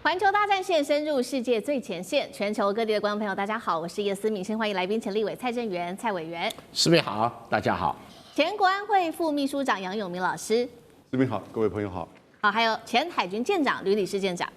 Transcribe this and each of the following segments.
环球大战线深入世界最前线，全球各地的观众朋友，大家好，我是叶思敏，先欢迎来宾前立委蔡正元蔡委员。思敏好，大家好。前国安会副秘书长杨永明老师。思敏好，各位朋友好。好，还有前海军舰长吕礼士舰长。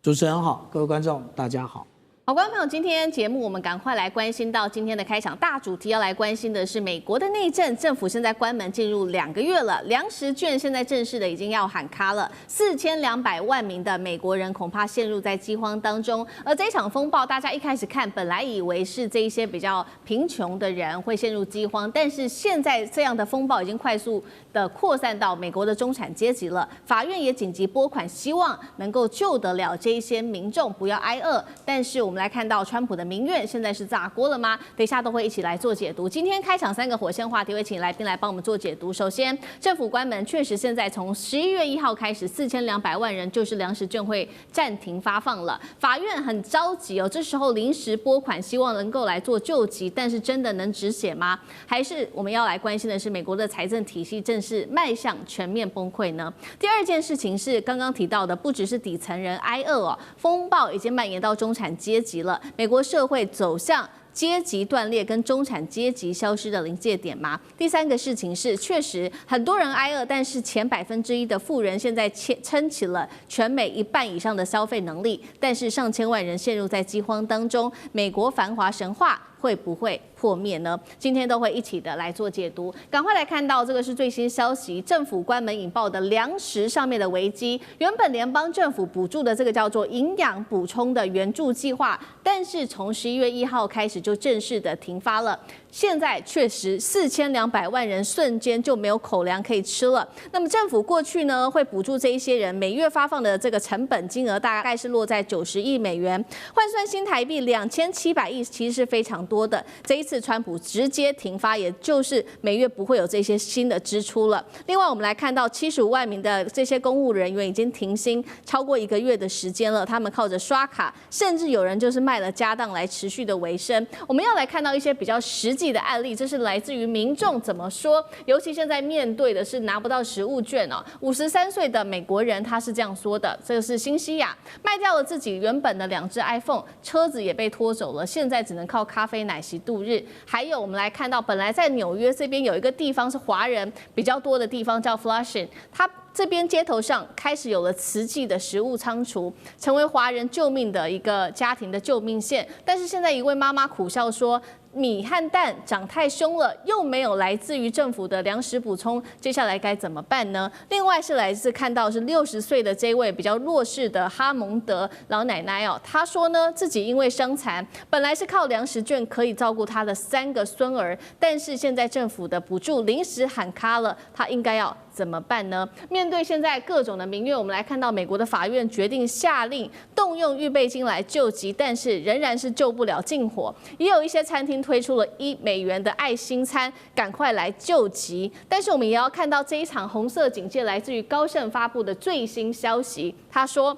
主持人好，各位观众大家好。好，观众朋友，今天节目我们赶快来关心到今天的开场大主题，要来关心的是美国的内政，政府现在关门进入2个月了，粮食券现在正式的已经要喊卡了，4200万名的美国人恐怕陷入在饥荒当中。而这一场风暴，大家一开始看本来以为是这一些比较贫穷的人会陷入饥荒，但是现在这样的风暴已经快速的扩散到美国的中产阶级了，法院也紧急拨款，希望能够救得了这一些民众不要挨饿。但是我们来看到川普的民怨现在是炸锅了吗？等一下都会一起来做解读。今天开场3个火线话题，会请来宾来帮我们做解读。首先，政府关门，确实现在从11月1号开始，4200万人就是粮食券会暂停发放了。法院很着急哦，这时候临时拨款，希望能够来做救急，但是真的能止血吗？还是我们要来关心的是美国的财政体系正式迈向全面崩溃呢？第二件事情是刚刚提到的，不只是底层人挨饿哦，风暴已经蔓延到中产阶级了。美国社会走向阶级断裂跟中产阶级消失的临界点吗？第3个事情是，确实很多人挨饿，但是前1%的富人现在撑起了全美1半以上的消费能力，但是上千万人陷入在饥荒当中，美国繁华神话会不会破灭呢？今天都会一起的来做解读。赶快来看到这个是最新消息，政府关门引爆的粮食上面的危机。原本联邦政府补助的这个叫做营养补充的援助计划，但是从11月1号开始就正式的停发了。现在确实4200万人瞬间就没有口粮可以吃了。那么政府过去呢会补助这一些人，每月发放的这个成本金额大概是落在90亿美元，换算新台币2700亿，其实是非常多的。这一次川普直接停发，也就是每月不会有这些新的支出了。另外我们来看到75万名的这些公务人员已经停薪超过1个月的时间了，他们靠着刷卡，甚至有人就是卖了家当来持续的维生。我们要来看到一些比较实际的案例，这是来自于民众怎么说，尤其现在面对的是拿不到食物券哦。53岁的美国人他是这样说的，这个是新西亚，卖掉了自己原本的2只 iPhone， 车子也被拖走了，现在只能靠咖啡奶昔度日。还有我们来看到，本来在纽约这边有一个地方是华人比较多的地方，叫 Flushing， 它这边街头上开始有了慈济的食物仓储，成为华人救命的一个家庭的救命线。但是现在一位妈妈苦笑说，米和蛋涨太凶了，又没有来自于政府的粮食补充，接下来该怎么办呢？另外是来自看到是60岁的这位比较弱势的哈蒙德老奶奶哦，她说呢自己因为伤残，本来是靠粮食券可以照顾她的3个孙儿，但是现在政府的补助临时喊卡了，她应该要怎么办呢？面对现在各种的民怨，我们来看到美国的法院决定下令动用预备金来救急，但是仍然是救不了近火。也有一些餐厅推出了1美元的爱心餐，赶快来救急。但是我们也要看到这一场红色警戒来自于高盛发布的最新消息，他说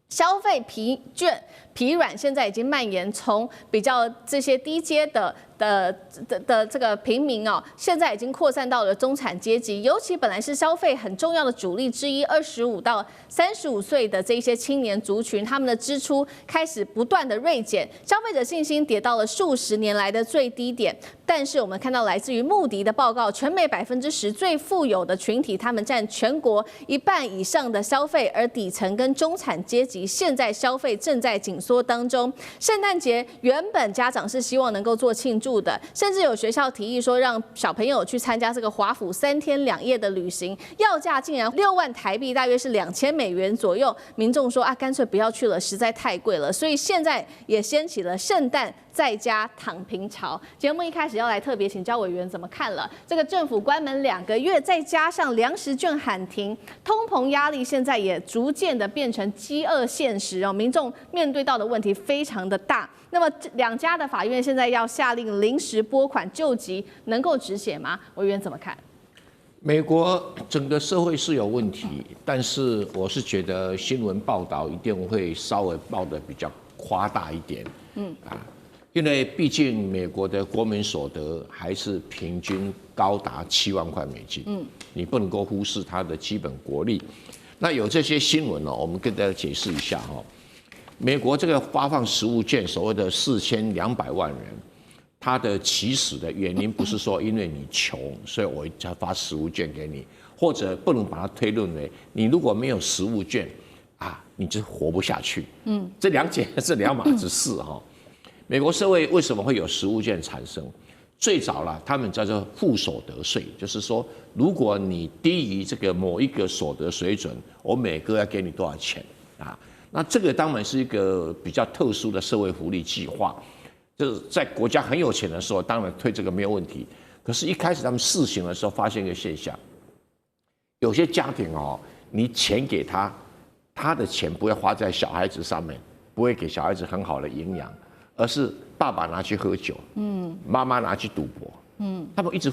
消费疲软现在已经蔓延，从比较这些低阶的这个平民哦，现在已经扩散到了中产阶级，尤其本来是消费很重要的主力之一，25到35岁的这些青年族群，他们的支出开始不断的锐减，消费者信心跌到了数十年来的最低点。但是我们看到来自于穆迪的报告，全美10%最富有的群体，他们占全国1半以上的消费，而底层跟中产阶级现在消费正在紧缩当中。圣诞节原本家长是希望能够做庆祝的，甚至有学校提议说让小朋友去参加这个华府3天2夜的旅行，要价竟然6万台币，大约是2000美元左右。民众说啊，干脆不要去了，实在太贵了。所以现在也掀起了圣诞在家躺平潮。节目一开始要来特别请教委员怎么看了这个政府关门2个月，再加上粮食券喊停，通膨压力现在也逐渐的变成饥饿现实哦，民众面对到的问题非常的大。那么2家的法院现在要下令临时拨款救急，能够止血吗？委员怎么看？美国整个社会是有问题，但是我是觉得新闻报道一定会稍微报得比较夸大一点，因为毕竟美国的国民所得还是平均高达7万块美金，你不能够忽视它的基本国力。那有这些新闻呢，我们跟大家解释一下哈。美国这个发放食物券，所谓的4200万人，它的起始的原因不是说因为你穷，所以我才发食物券给你，或者不能把它推论为你如果没有食物券啊，你就活不下去。这两码子事哈。美国社会为什么会有食物券产生？最早了，他们叫做负所得税，就是说，如果你低于这个某一个所得水准，我每个月要给你多少钱啊？那这个当然是一个比较特殊的社会福利计划，就是在国家很有钱的时候，当然推这个没有问题。可是，一开始他们试行的时候，发现一个现象，有些家庭哦，你钱给他，他的钱不会花在小孩子上面，不会给小孩子很好的营养，而是爸爸拿去喝酒，妈妈拿去赌博，他们一直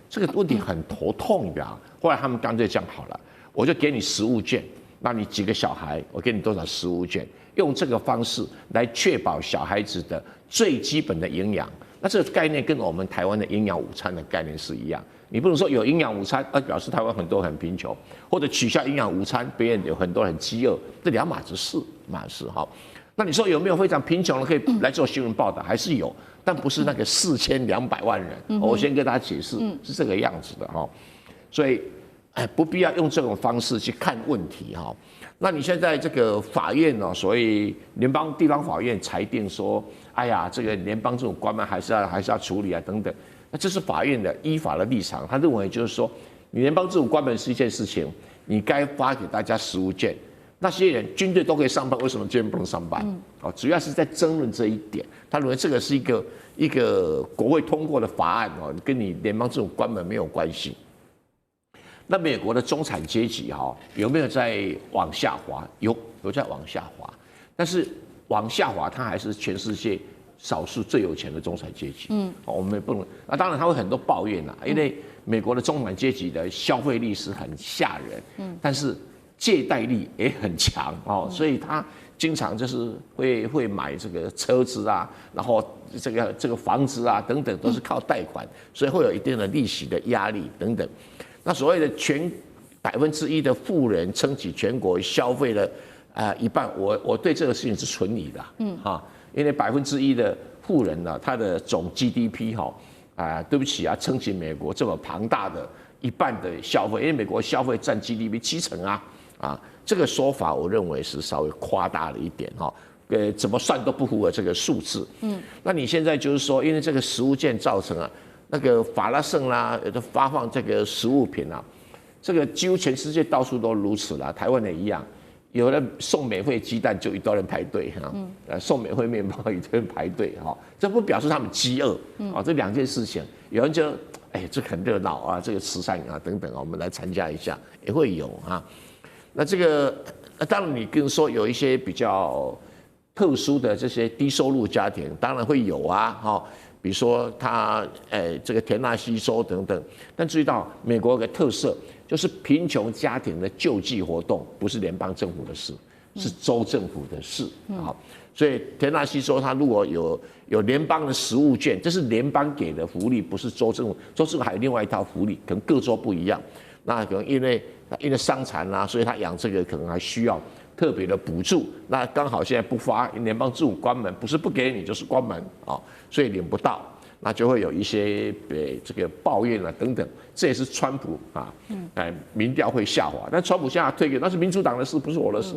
这个问题很头痛，你知道？后来他们干脆这样好了，我就给你食物券，那你几个小孩，我给你多少食物券，用这个方式来确保小孩子的最基本的营养。那这个概念跟我们台湾的营养午餐的概念是一样。你不能说有营养午餐，表示台湾很多人很贫穷，或者取消营养午餐，别人有很多人很饥饿，这两码子事哈。那你说有没有非常贫穷的可以来做新闻报道？还是有，但不是那个4200万人。我先跟大家解释，是这个样子的哈。所以，不必要用这种方式去看问题哈。那你现在这个法院呢，所谓联邦地方法院裁定说，哎呀，这个联邦这种官员还是要处理啊等等。那这是法院的依法的立场，他认为就是说，你联邦这种官员是一件事情，你该发给大家食物券。那些人军队都可以上班，为什么军人不能上班？主要是在争论这一点。他认为这个是一个国会通过的法案哦，跟你联邦这种官员没有关系。那美国的中产阶级哈有没有在往下滑？有在往下滑，但是往下滑，它还是全世界少数最有钱的中产阶级。我们也不能。那当然他会很多抱怨啦，因为美国的中产阶级的消费力是很吓人，但是借贷力也很强哦，所以他经常就是会买这个车子啊，然后这个房子啊等等都是靠贷款，所以会有一定的利息的压力等等。那所谓的1%的富人撑起全国消费的一半，我对这个事情是存疑的，因为1%的富人呢，他的总 GDP 对不起啊，撑起美国这么庞大的一半的消费，因为美国消费占 GDP 70%这个说法我认为是稍微夸大了一点怎么算都不符合这个数字。那你现在就是说，因为这个食物券造成那个法拉盛啦，发放这个食物品这个几乎全世界到处都如此啦，台湾也一样。有人送免费鸡蛋就一堆人排队送免费面包一堆人排队这不表示他们饥饿这两件事情，有人就这很热闹这个慈善等等我们来参加一下也会有那这个当然你跟说有一些比较特殊的这些低收入家庭，当然会有比如说他这个田纳西州等等，但注意到美国有个特色，就是贫穷家庭的救济活动不是联邦政府的事，是州政府的事所以田纳西州它如果有联邦的食物券，这是联邦给的福利，不是州政府。州政府还有另外一套福利，可能各州不一样。那可能因为伤残所以他养这个可能还需要特别的补助。那刚好现在不发，联邦政府关门，不是不给你就是关门所以领不到，那就会有一些这个抱怨等等。这也是川普民调会下滑，但川普现在退给那是民主党的事，不是我的事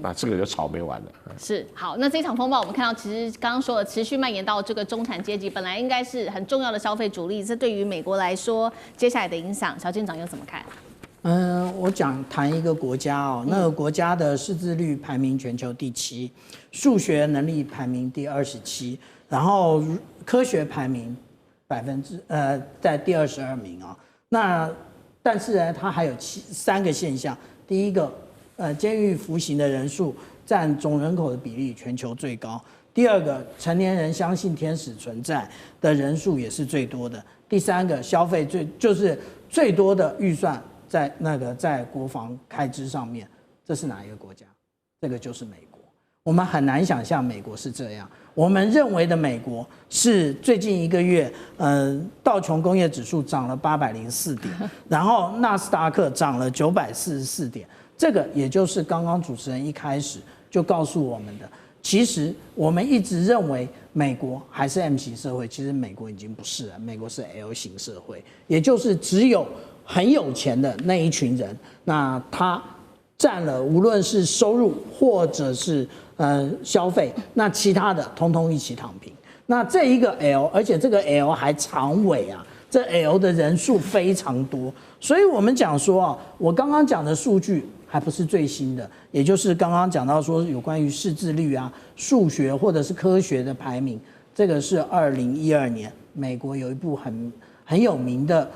那这个就吵没完了。是好，那这场风暴我们看到，其实刚刚说的持续蔓延到这个中产阶级，本来应该是很重要的消费主力，这对于美国来说，接下来的影响，小舰长又怎么看？我谈一个国家那个国家的识字率排名全球第7，数学能力排名第27，然后科学排名在第22名那但是呢，它还有3个现象。第一个，监狱服刑的人数占总人口的比例全球最高。第二个，成年人相信天使存在的人数也是最多的。第三个，消费最多的预算在国防开支上面，这是哪一个国家？这个就是美国。我们很难想象美国是这样。我们认为的美国是最近1个月，道琼工业指数涨了804点，然后纳斯达克涨了944点。这个也就是刚刚主持人一开始就告诉我们的。其实我们一直认为美国还是 M 型社会，其实美国已经不是了，美国是 L 型社会，也就是只有很有钱的那一群人，那他占了无论是收入或者是消费，那其他的通通一起躺平。那这一个 L， 而且这个 L 还长尾啊，这 L 的人数非常多，所以我们讲说啊，我刚刚讲的数据还不是最新的，也就是刚刚讲到说有关于识字率啊、数学或者是科学的排名，这个是2012年美国有一部很有名的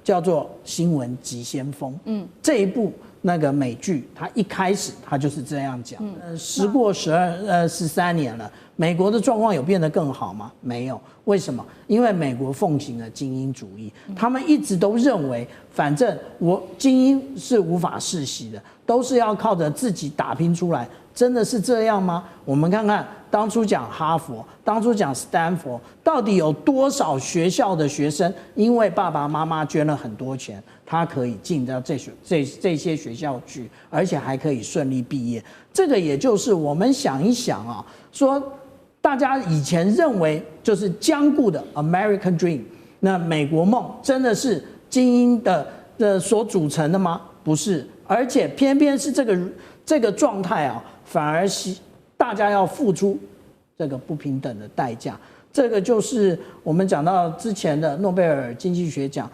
叫做《新闻急先锋》，这一部那个美剧，它一开始它就是这样讲。时过13年了，美国的状况有变得更好吗？没有。为什么？因为美国奉行了精英主义，他们一直都认为，反正我精英是无法世袭的，都是要靠着自己打拼出来。真的是这样吗？我们看看当初讲哈佛，当初讲斯坦福，到底有多少学校的学生因为爸爸妈妈捐了很多钱，他可以进到这些学校去，而且还可以顺利毕业。这个也就是我们想一想啊，说大家以前认为就是僵固的 American Dream， 那美国梦真的是精英的所组成的吗？不是，而且偏偏是这个状态啊，反而大家要付出这个不平等的代价。这个就是我们讲到之前的诺贝尔经济学奖，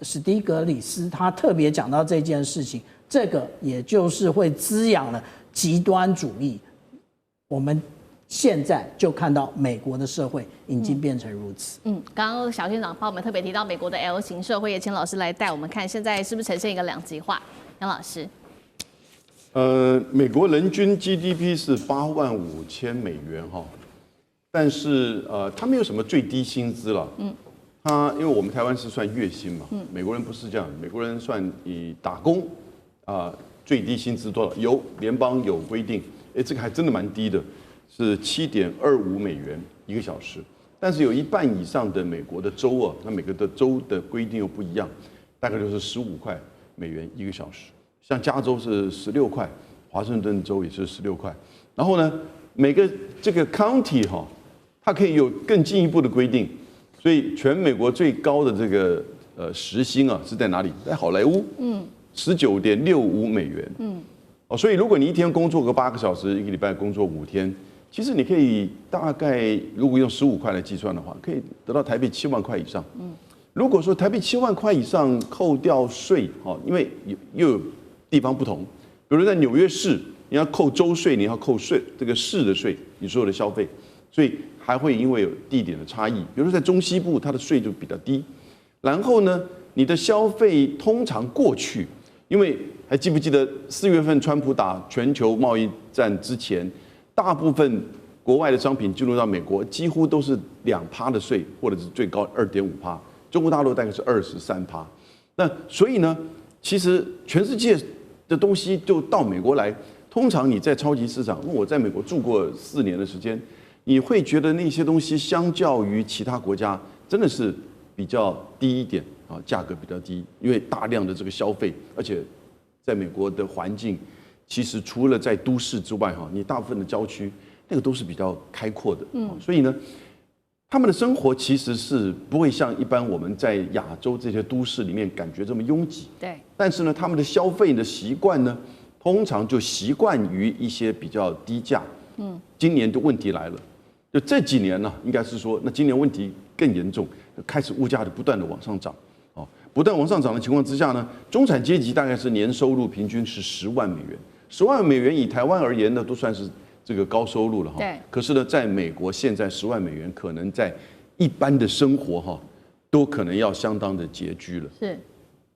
史蒂格里斯他特别讲到这件事情，这个也就是会滋养了极端主义。我们现在就看到美国的社会已经变成如此。刚刚小县长帮我们特别提到美国的 L 型社会，也请老师来带我们看，现在是不是呈现一个两极化？杨老师。美国人均 GDP 是85000美元哈，但是它没有什么最低薪资了。它因为我们台湾是算月薪嘛，美国人不是这样，美国人算以打工最低薪资多少？联邦有规定，这个还真的蛮低的，是7.25美元1个小时。但是有一半以上的美国的州啊，那每个的州的规定又不一样，大概就是15块美元1个小时。像加州是16块，华盛顿州也是16块。然后呢，每个这个 county 哈，它可以有更进一步的规定。所以全美国最高的这个时薪啊是在哪里？在好莱坞，19.65美元。所以如果你一天工作个8个小时，一个礼拜工作5天，其实你可以大概如果用15块来计算的话，可以得到台币7万块以上。如果说台币7万块以上扣掉税，因为又有地方不同，比如在纽约市，你要扣州税，你要扣这个市的税，你所有的消费，所以还会因为有地点的差异。比如说在中西部，它的税就比较低。然后呢，你的消费通常过去，因为还记不记得4月份川普打全球贸易战之前，大部分国外的商品进入到美国，几乎都是2%的税，或者是最高2.5%。中国大陆大概是23%。那所以呢，其实全世界的东西就到美国来。通常你在超级市场，因为我在美国住过4年的时间，你会觉得那些东西相较于其他国家真的是比较低一点啊，价格比较低，因为大量的这个消费，而且在美国的环境，其实除了在都市之外哈，你大部分的郊区那个都是比较开阔的，所以呢，他们的生活其实是不会像一般我们在亚洲这些都市里面感觉这么拥挤。对。但是呢，他们的消费的习惯呢，通常就习惯于一些比较低价。今年的问题来了，就这几年呢，应该是说，那今年问题更严重，开始物价的不断的往上涨。不断往上涨的情况之下呢，中产阶级大概是年收入平均是10万美元，10万美元以台湾而言呢，都算是这个高收入了哈。对。可是呢，在美国现在10万美元可能在一般的生活哈，都可能要相当的拮据了。是。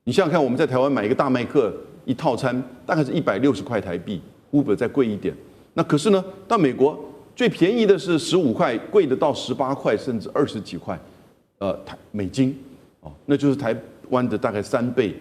你想想看，我们在台湾买一个大麦克一套餐，大概是160块台币 ，Uber 再贵一点。那可是呢，到美国最便宜的是15块，贵的到18块甚至20几块，美金，那就是台湾的大概3倍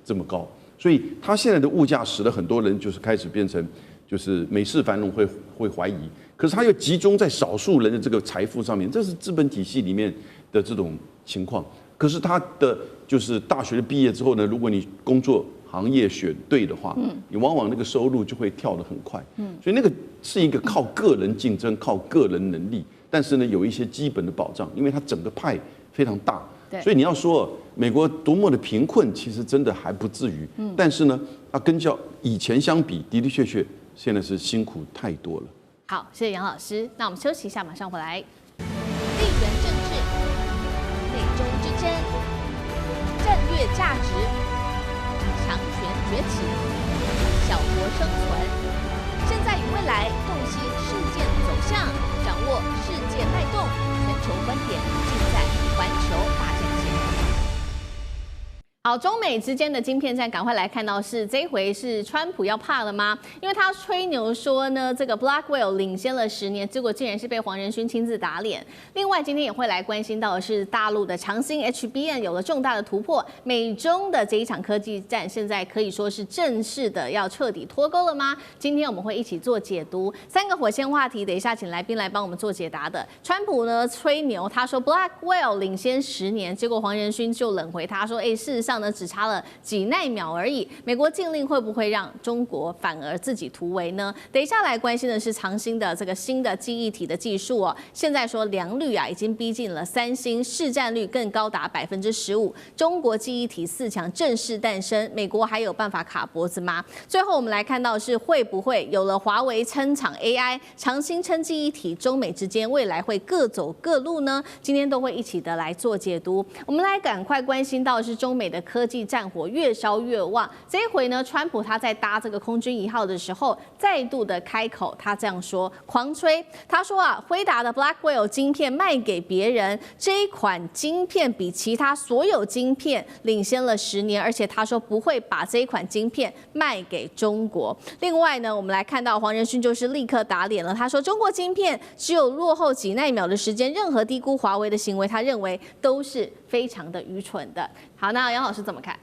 这么高。所以它现在的物价使得很多人就是开始变成就是美式繁荣会怀疑，可是它又集中在少数人的这个财富上面，这是资本体系里面的这种情况。可是他的就是大学毕业之后呢，如果你工作行业选对的话，你往往那个收入就会跳得很快。所以那个是一个靠个人竞争、靠个人能力，但是呢有一些基本的保障，因为它整个派非常大。所以你要说美国多么的贫困，其实真的还不至于。但是呢，它跟以前相比，的的确确现在是辛苦太多了。好，谢谢杨老师。那我们休息一下，马上回来。地缘政治、内中之争、战略价值、强权崛起、小国生存，现在与未来洞悉事件走向，掌握世界脉动，全球观点尽在环球大战线。好，中美之间的晶片战，赶快来看到是这一回是川普要怕了吗？因为他吹牛说呢，这个 Blackwell 领先了10年，结果竟然是被黄仁勋亲自打脸。另外，今天也会来关心到的是大陆的长兴 HBM 有了重大的突破，美中的这一场科技战现在可以说是正式的要彻底脱钩了吗？今天我们会一起做解读3个火线话题，等一下请来宾来帮我们做解答的。川普呢吹牛，他说 Blackwell 领先10年，结果黄仁勋就冷回他说，事实上呢只差了几奈秒而已。美国禁令会不会让中国反而自己突围呢？等一下来关心的是长兴的这个新的记忆体的技术哦。现在说良率已经逼近了3星，市占率更高达15%。中国记忆体4强正式诞生，美国还有办法卡脖子吗？最后我们来看到是会不会有了华为撑场 AI， 长兴撑记忆体，中美之间未来会各走各路呢？今天都会一起的来做解读。我们来赶快关心到的是中美的科技战火越烧越旺。这一回呢，川普他在搭这个空军1号的时候，再度的开口，他这样说，狂吹。他说辉达的 Blackwell 晶片卖给别人，这一款晶片比其他所有晶片领先了10年，而且他说不会把这一款晶片卖给中国。另外呢，我们来看到黄仁勋就是立刻打脸了，他说中国晶片只有落后几奈秒的时间，任何低估华为的行为，他认为都是非常的愚蠢的。好，那杨老师怎么看？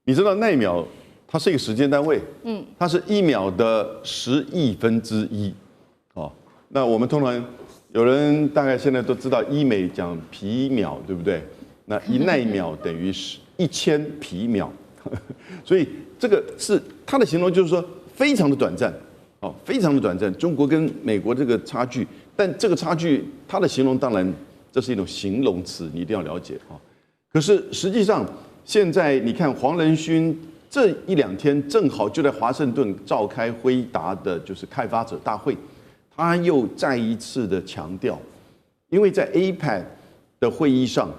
你知道奈秒它是一个时间单位，它是1秒的10亿分之一，哦，那我们通常有人大概现在都知道医美讲皮秒，对不对？那1奈秒等于1000皮秒，所以这个是它的形容，就是说非常的短暂，哦，非常的短暂。中国跟美国这个差距，但这个差距它的形容当然这是一种形容词，你一定要了解啊。可是实际上，现在你看黄仁勋这1、2天正好就在华盛顿召开辉达的就是开发者大会，他又再一次的强调，因为在 APEC 的会议上，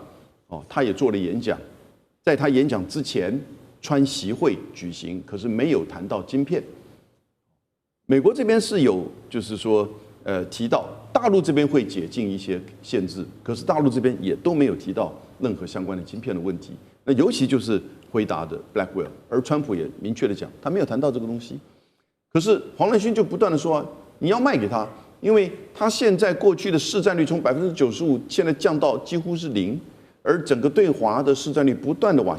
哦，他也做了演讲，在他演讲之前，川习会举行，可是没有谈到晶片。美国这边是有就是说提到大陆这边会解禁一些限制，可是大陆这边也都没有提到任何相关的晶片的问题。那尤其就是辉达的 Blackwell， 而川普也明确的讲，他没有谈到这个东西。可是黄仁勋就不断的说，你要卖给他，因为他现在过去的市占率从95%现在降到几乎是0，而整个对华的市占率不断的往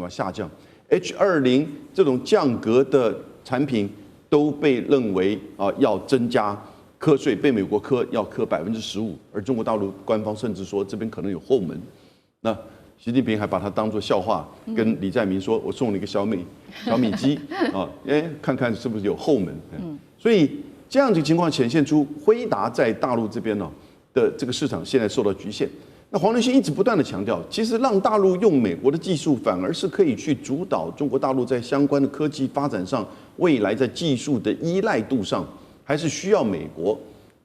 下降。H20这种降格的产品都被认为要增加课税，被美国要课15%，而中国大陆官方甚至说这边可能有后门。那习近平还把它当作笑话，跟李在明说：“我送了一个小米机啊，看看是不是有后门。”所以这样的情况显现出辉达在大陆这边呢的这个市场现在受到局限。那黄仁勋一直不断的强调，其实让大陆用美国的技术，反而是可以去主导中国大陆在相关的科技发展上，未来在技术的依赖度上，还是需要美国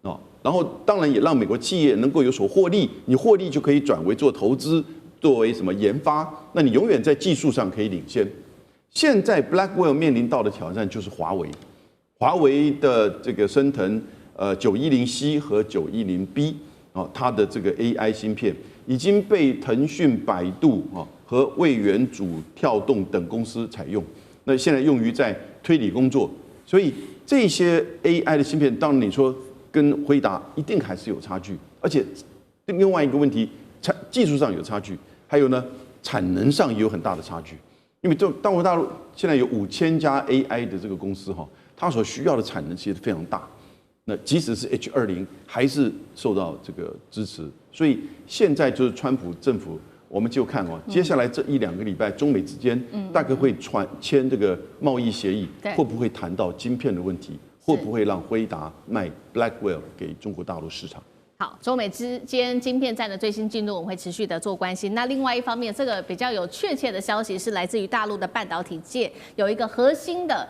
啊。然后当然也让美国企业能够有所获利，你获利就可以转为做投资。作为什么研发？那你永远在技术上可以领先。现在 Blackwell 面临到的挑战就是华为，华为的这个升腾910C 和910B 它的这个 AI 芯片已经被腾讯、百度和位元组跳动等公司采用，那现在用于在推理工作。所以这些 AI 的芯片，当然你说跟辉达一定还是有差距，而且另外一个问题，技术上有差距。还有呢，产能上也有很大的差距，因为中国大陆现在有5000家 AI 的这个公司它所需要的产能其实非常大，那即使是 H20还是受到这个支持，所以现在就是川普政府我们就看接下来这1-2个礼拜，中美之间大概会签这个贸易协议，会不会谈到晶片的问题？会不会让辉达卖 Blackwell 给中国大陆市场？好，中美之间晶片战的最新进度，我们会持续的做关心。那另外一方面，这个比较有确切的消息是来自于大陆的半导体界有一个核心的。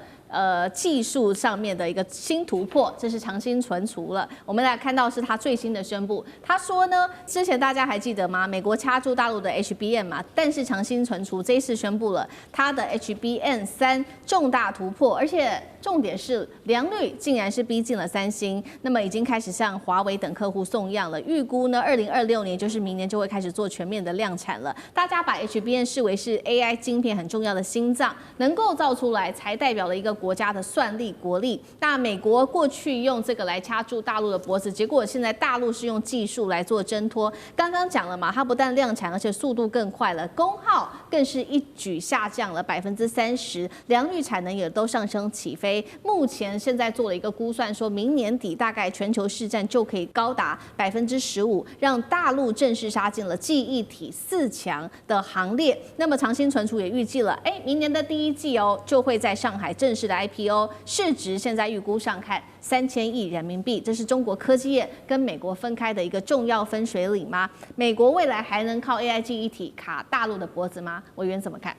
技术上面的一个新突破，这是长兴存储了。我们来看到是他最新的宣布，他说呢，之前大家还记得吗？美国掐住大陆的 HBM 嘛，但是长兴存储这一次宣布了它的 HBM3重大突破，而且重点是良率竟然是逼近了3星，那么已经开始向华为等客户送样了。预估呢，2026年就是明年就会开始做全面的量产了。大家把 HBM 视为是 AI 晶片很重要的心脏，能够造出来才代表了一个国家的算力国力。那美国过去用这个来掐住大陆的脖子，结果现在大陆是用技术来做挣脱。刚刚讲了嘛，它不但量产，而且速度更快了，功耗更是一举下降了30%，良率产能也都上升起飞。目前现在做了一个估算，说明年底大概全球市占就可以高达15%，让大陆正式杀进了记忆体4强的行列。那么长兴存储也预计了，明年的第一季就会在上海正式的 IPO， 市值现在预估上看3000亿人民币，这是中国科技业跟美国分开的一个重要分水岭吗？美国未来还能靠 AI 记忆体卡大陆的脖子吗？委员怎么看？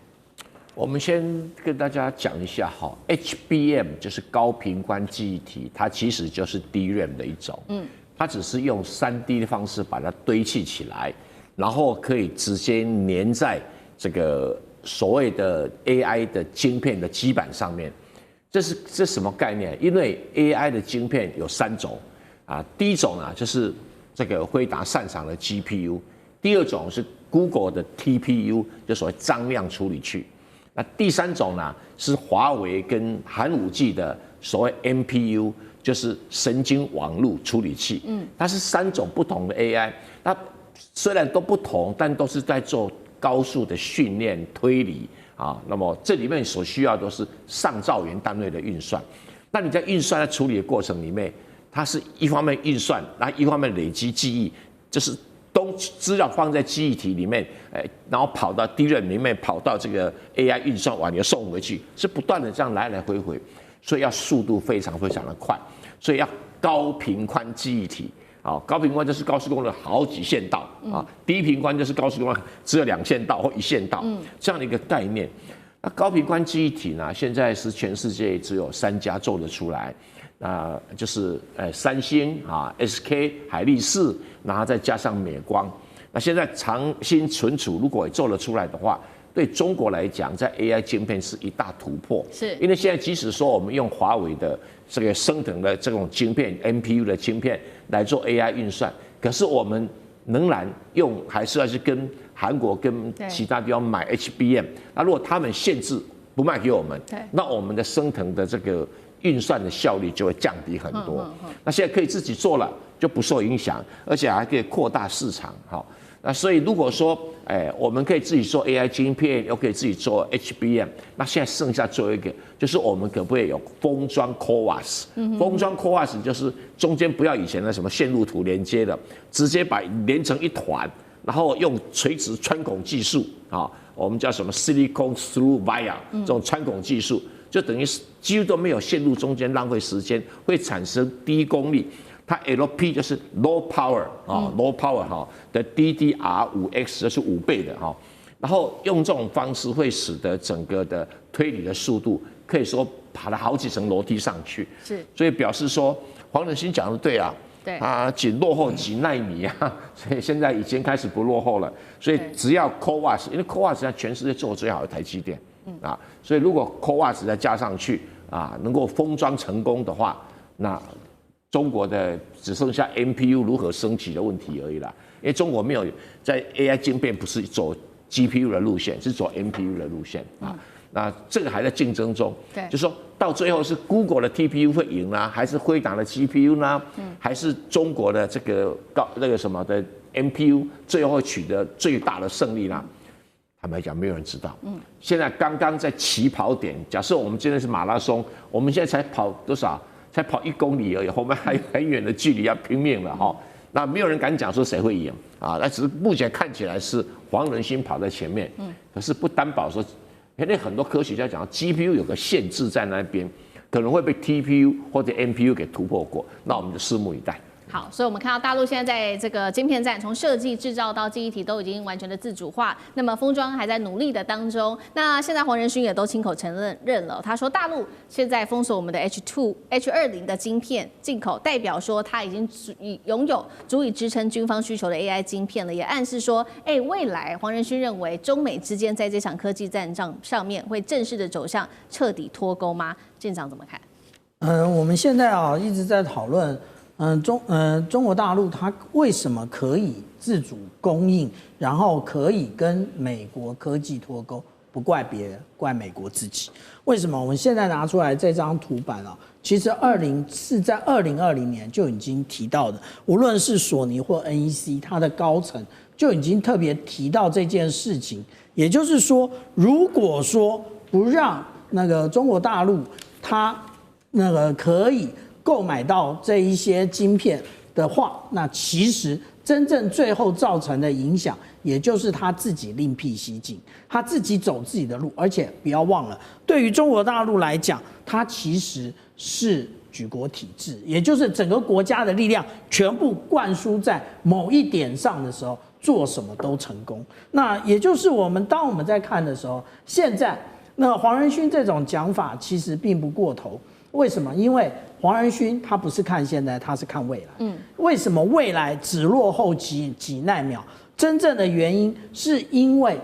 我们先跟大家讲一下哈 ，HBM 就是高频宽记忆体，它其实就是 DRAM 的一种，它只是用3D 的方式把它堆砌起来，然后可以直接粘在这个所谓的 AI 的晶片的基板上面。这是什么概念？因为 AI 的晶片有3种啊，第一种呢就是这个辉达擅长的 GPU， 第二种是 Google 的 TPU， 就所谓张量处理器。那第3种呢是华为跟寒武纪的所谓 NPU， 就是神经网络处理器。它是3种不同的 AI， 那虽然都不同，但都是在做高速的训练推理啊。那么这里面所需要都是上兆元单位的运算。那你在运算在处理的过程里面，它是一方面运算，然后一方面累积记忆，就是资料放在记忆体里面，然后跑到 DRAM 里面，跑到这个 AI 运算完又送回去，是不断的这样来来回回，所以要速度非常非常的快，所以要高频宽记忆体。高频宽就是高速公路好几线道啊，低频宽就是高速公路只有2线道或1线道，这样的一个概念。那高频宽记忆体呢，现在是全世界只有3家做得出来。就是三星啊 ，SK 海力士，然后再加上美光。那现在长兴存储如果也做得出来的话，对中国来讲，在 AI 晶片是一大突破。是因为现在即使说我们用华为的这个升等的这种晶片 NPU 的晶片来做 AI 运算，可是我们仍然还是要去跟韩国跟其他地方买 HBM。那如果他们限制不卖给我们，那我们的升腾的这个运算的效率就会降低很多。那现在可以自己做了，就不受影响，而且还可以扩大市场。好，那所以如果说，我们可以自己做 AI 晶片，又可以自己做 HBM， 那现在剩下最后一个，就是我们可不可以有封装 CoWoS？封装 CoWoS 就是中间不要以前的什么线路图连接的，直接把连成一团，然后用垂直穿孔技术啊，我们叫什么 Silicon Through Via 这种穿孔技术。就等于几乎都没有线路中间浪费时间，会产生低功率。它 LP 就是 low power low power 的 DDR5X 就是5倍的哈。然后用这种方式会使得整个的推理的速度可以说爬了好几层楼梯上去。是，所以表示说黄仁勋讲的对啊。对啊，仅落后几奈米啊，所以现在已经开始不落后了。所以只要 CoWoS， 因为 CoWoS 在全世界做的最好的台积电。所以如果 CoWoS 再加上去能够封装成功的话，那中国的只剩下 NPU 如何升级的问题而已啦。因为中国没有在 AI 晶片不是走 GPU 的路线，是走 NPU 的路线啊。那这个还在竞争中，就是说到最后是 Google 的 TPU 会赢呢，还是辉达的 GPU 呢？还是中国的这个那个什么的 NPU 最后会取得最大的胜利呢？坦白讲，没有人知道。现在刚刚在起跑点，假设我们今天是马拉松，我们现在才跑多少？才跑1公里而已，后面还有很远的距离要拼命了哈。那没有人敢讲说谁会赢啊，那只是目前看起来是黄仁勋跑在前面，可是不担保说，因为很多科学家讲 GPU 有个限制在那边，可能会被 TPU 或者 NPU 给突破过，那我们就拭目以待。好，所以我们看到大陆现在在这个晶片战，从设计、制造到记忆体都已经完全的自主化。那么封装还在努力的当中。那现在黄仁勋也都亲口承认了，他说大陆现在封锁我们的 H20的晶片进口，代表说他已经拥有足以支撑军方需求的 AI 晶片了，也暗示说，未来黄仁勋认为中美之间在这场科技战上面会正式的走向彻底脱钩吗？舰长怎么看？我们现在一直在讨论。中国大陆它为什么可以自主供应，然后可以跟美国科技脱钩？不怪别人，怪美国自己。为什么？我们现在拿出来这张图版其实是在2020年就已经提到的，无论是索尼或 NEC， 它的高层就已经特别提到这件事情。也就是说，如果说不让那个中国大陆它那个可以购买到这一些晶片的话，那其实真正最后造成的影响，也就是他自己另辟蹊径，他自己走自己的路。而且不要忘了，对于中国大陆来讲，它其实是举国体制，也就是整个国家的力量全部灌输在某一点上的时候，做什么都成功。那也就是当我们在看的时候，现在那黄仁勋这种讲法其实并不过头。为什么？因为黄仁勋他不是看现在，他是看未来。为什么未来只落后几奈秒？真正的原因是因为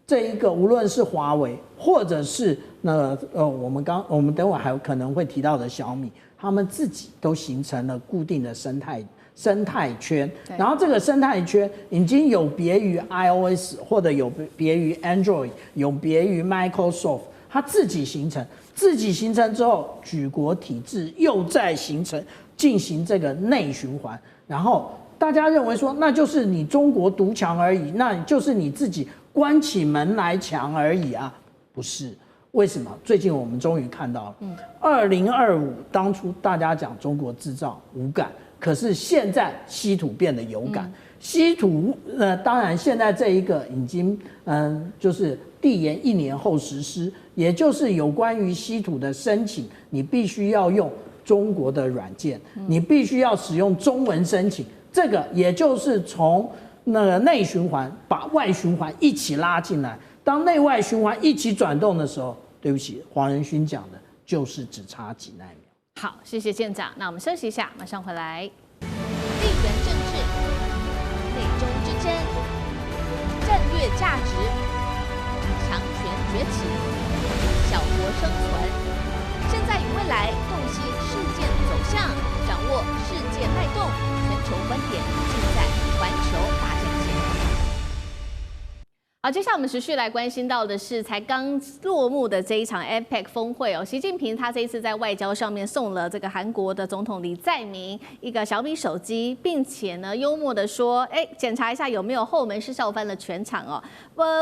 这一个，无论是华为，或者是我们等会还有可能会提到的小米，他们自己都形成了固定的生态圈。然后这个生态圈已经有别于 iOS， 或者有别于 Android， 有别于 Microsoft， 它自己形成之后，举国体制又在进行这个内循环，然后大家认为说，那就是你中国独强而已，那就是你自己关起门来强而已啊，不是？为什么？最近我们终于看到了，2025当初大家讲中国制造无感，可是现在稀土变得有感。稀土当然现在这一个已经就是递延1年后实施，也就是有关于稀土的申请，你必须要用中国的软件，你必须要使用中文申请。这个也就是从内循环把外循环一起拉进来，当内外循环一起转动的时候，对不起，黄仁勋讲的就是只差几奈秒。好，谢谢舰长。那我们休息一下，马上回来。地缘政治、内中之争、战略价值、强权崛起、小国生存，现在与未来洞悉事件走向，掌握世界脉动，全球观点尽在环球大战线。好，接下来我们持续来关心到的是才刚落幕的这一场 APEC 峰会哦。习近平他这一次在外交上面送了这个韩国的总统李在明一个小米手机，并且呢幽默的说，检查一下有没有后门是笑翻了全场哦。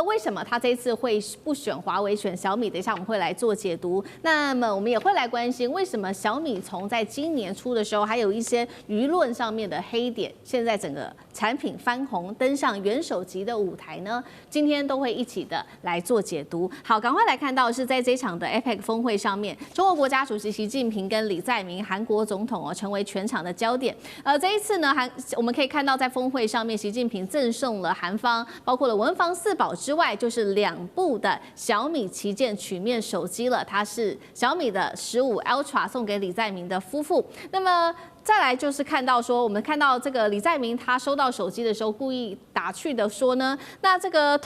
为什么他这一次会不选华为选小米？等一下我们会来做解读。那么我们也会来关心为什么小米从在今年初的时候还有一些舆论上面的黑点，现在整个产品翻红，登上元首级的舞台呢？今天都会一起的来做解读。好，赶快来看到是在这场的 APEC 峰会上面，中国国家主席习近平跟李在明韩国总统成为全场的焦点。这一次呢，我们可以看到在峰会上面，习近平赠送了韩方包括了文房四宝之外，就是2部的小米旗舰曲面手机了。它是小米的15 Ultra 送给李在明的夫妇。那么再来就是看到说，我们看到这个李在明他收到手机的时候，故意打趣的说呢，那这个